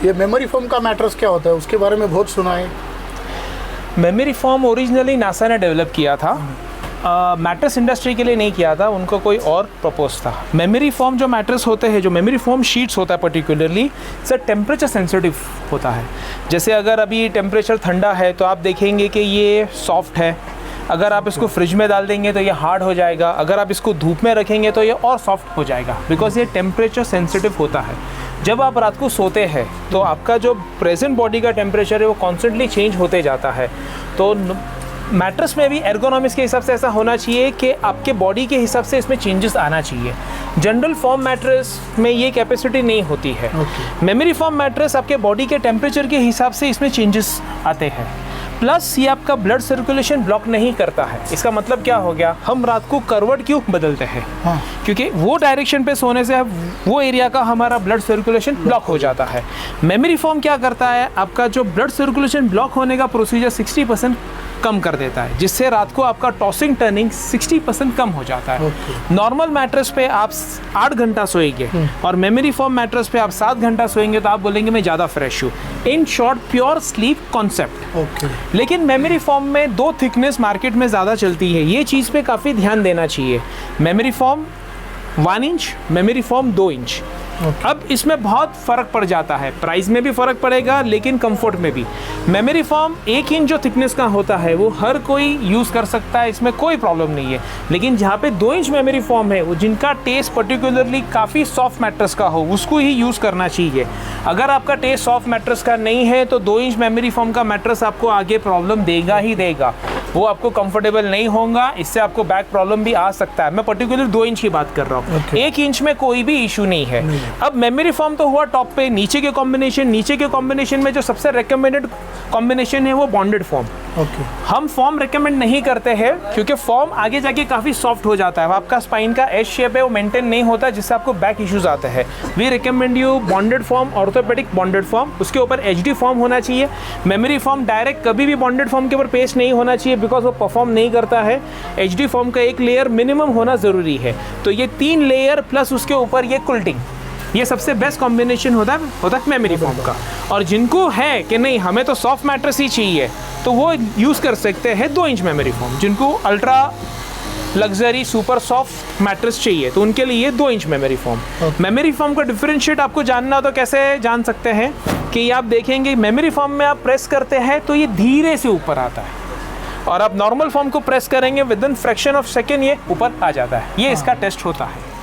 ये memory foam का mattress क्या होता है, उसके बारे में बहुत सुना है। मेमोरी फोम ओरिजिनली नासा ने डेवलप किया था, मैट्रेस इंडस्ट्री के लिए नहीं किया था, उनको कोई और प्रपोज था। मेमोरी फोम जो मैट्रेस होते हैं, जो मेमोरी फोम शीट्स होता है पर्टिकुलरली, सर टेम्परेचर सेंसिटिव होता है। जैसे अगर अभी टेम्परेचर ठंडा है तो आप देखेंगे कि ये सॉफ्ट है, अगर आप इसको फ्रिज में डाल देंगे तो ये हार्ड हो जाएगा, अगर आप इसको धूप में रखेंगे तो ये और सॉफ्ट हो जाएगा, बिकॉज ये टेम्परेचर सेंसिटिव होता है। जब आप रात को सोते हैं तो आपका जो प्रेजेंट बॉडी का टेम्परेचर है वो कॉन्स्टेंटली चेंज होते जाता है। तो मैट्रेस में भी एर्गोनॉमिक्स के हिसाब से ऐसा होना चाहिए कि आपके बॉडी के हिसाब से इसमें चेंजेस आना चाहिए। जनरल फॉर्म मैट्रेस में ये कैपेसिटी नहीं होती है। मेमोरी फॉर्म मैट्रेस आपके बॉडी के टेम्परेचर के हिसाब से इसमें चेंजेस आते हैं। प्लस ये आपका ब्लड सर्कुलेशन ब्लॉक नहीं करता है। इसका मतलब क्या हो गया, हम रात को करवट क्यों बदलते हैं? क्योंकि वो डायरेक्शन पे सोने से वो एरिया का हमारा ब्लड सर्कुलेशन ब्लॉक हो जाता है। मेमोरी फॉर्म क्या करता है, आपका जो ब्लड सर्कुलेशन ब्लॉक होने का प्रोसीजर 60% कम कर देता है, जिससे रात को आपका टॉसिंग टर्निंग 60% कम हो जाता है। नॉर्मल मैट्रेस पे आप 8 घंटा सोएंगे और मेमोरी फॉर्म मैट्रेस पे आप 7 घंटा सोएंगे तो आप बोलेंगे मैं ज़्यादा फ्रेश हूँ। In short pure sleep concept. लेकिन मेमोरी फॉर्म में 2 थिकनेस मार्केट में ज़्यादा चलती है, ये चीज़ पे काफ़ी ध्यान देना चाहिए। Memory form 1 inch, memory form 2 inch. अब इसमें बहुत फ़र्क पड़ जाता है, प्राइस में भी फ़र्क पड़ेगा लेकिन कंफर्ट में भी। मेमोरी फॉर्म 1 इंच जो थिकनेस का होता है वो हर कोई यूज़ कर सकता है, इसमें कोई प्रॉब्लम नहीं है। लेकिन जहाँ पे 2 इंच मेमोरी फॉर्म है, वो जिनका टेस्ट पर्टिकुलरली काफ़ी सॉफ्ट मैट्रेस का हो उसको ही यूज़ करना चाहिए। अगर आपका टेस्ट सॉफ्ट मैट्रेस का नहीं है तो 2 इंच मेमोरी फॉर्म का मैट्रेस आपको आगे प्रॉब्लम देगा ही देगा, वो आपको कंफर्टेबल नहीं होगा, इससे आपको बैक प्रॉब्लम भी आ सकता है। मैं पर्टिकुलर 2 इंच की बात कर रहा हूँ। 1 इंच में कोई भी इशू नहीं है। अब मेमोरी फॉर्म तो हुआ टॉप पे, नीचे के कॉम्बिनेशन में जो सबसे रिकमेंडेड कॉम्बिनेशन है वो बॉन्डेड फॉर्म। हम फॉर्म रिकमेंड नहीं करते हैं क्योंकि फॉर्म आगे जाके काफ़ी सॉफ्ट हो जाता है, आपका स्पाइन का एस शेप है वो मेंटेन नहीं होता, जिससे आपको बैक इश्यूज आते हैं। We recommend you bonded form, orthopedic bonded form, उसके ऊपर एचडी फॉर्म होना चाहिए। मेमोरी फॉर्म डायरेक्ट कभी भी बॉन्डेड फॉर्म के ऊपर पेस्ट नहीं होना चाहिए, बिकॉज वो परफॉर्म नहीं करता है। एचडी फॉर्म का 1 लेयर मिनिमम होना ज़रूरी है। तो ये 3 लेयर प्लस उसके ऊपर ये कुल्टिंग, ये सबसे बेस्ट कॉम्बिनेशन होता है मेमोरी फॉर्म का। और जिनको है कि नहीं हमें तो सॉफ्ट मैट्रेस ही चाहिए तो वो यूज़ कर सकते हैं 2 इंच मेमोरी फॉर्म। जिनको ultra luxury super soft mattress चाहिए तो उनके लिए 2 inch memory form. Memory form का डिफरेंशिएट आपको जानना हो तो कैसे जान सकते हैं कि आप देखेंगे मेमोरी फॉर्म में आप प्रेस करते हैं तो ये धीरे से ऊपर आता है, और आप नॉर्मल फॉर्म को प्रेस करेंगे with in fraction of second ये ऊपर आ जाता है। ये इसका टेस्ट होता है।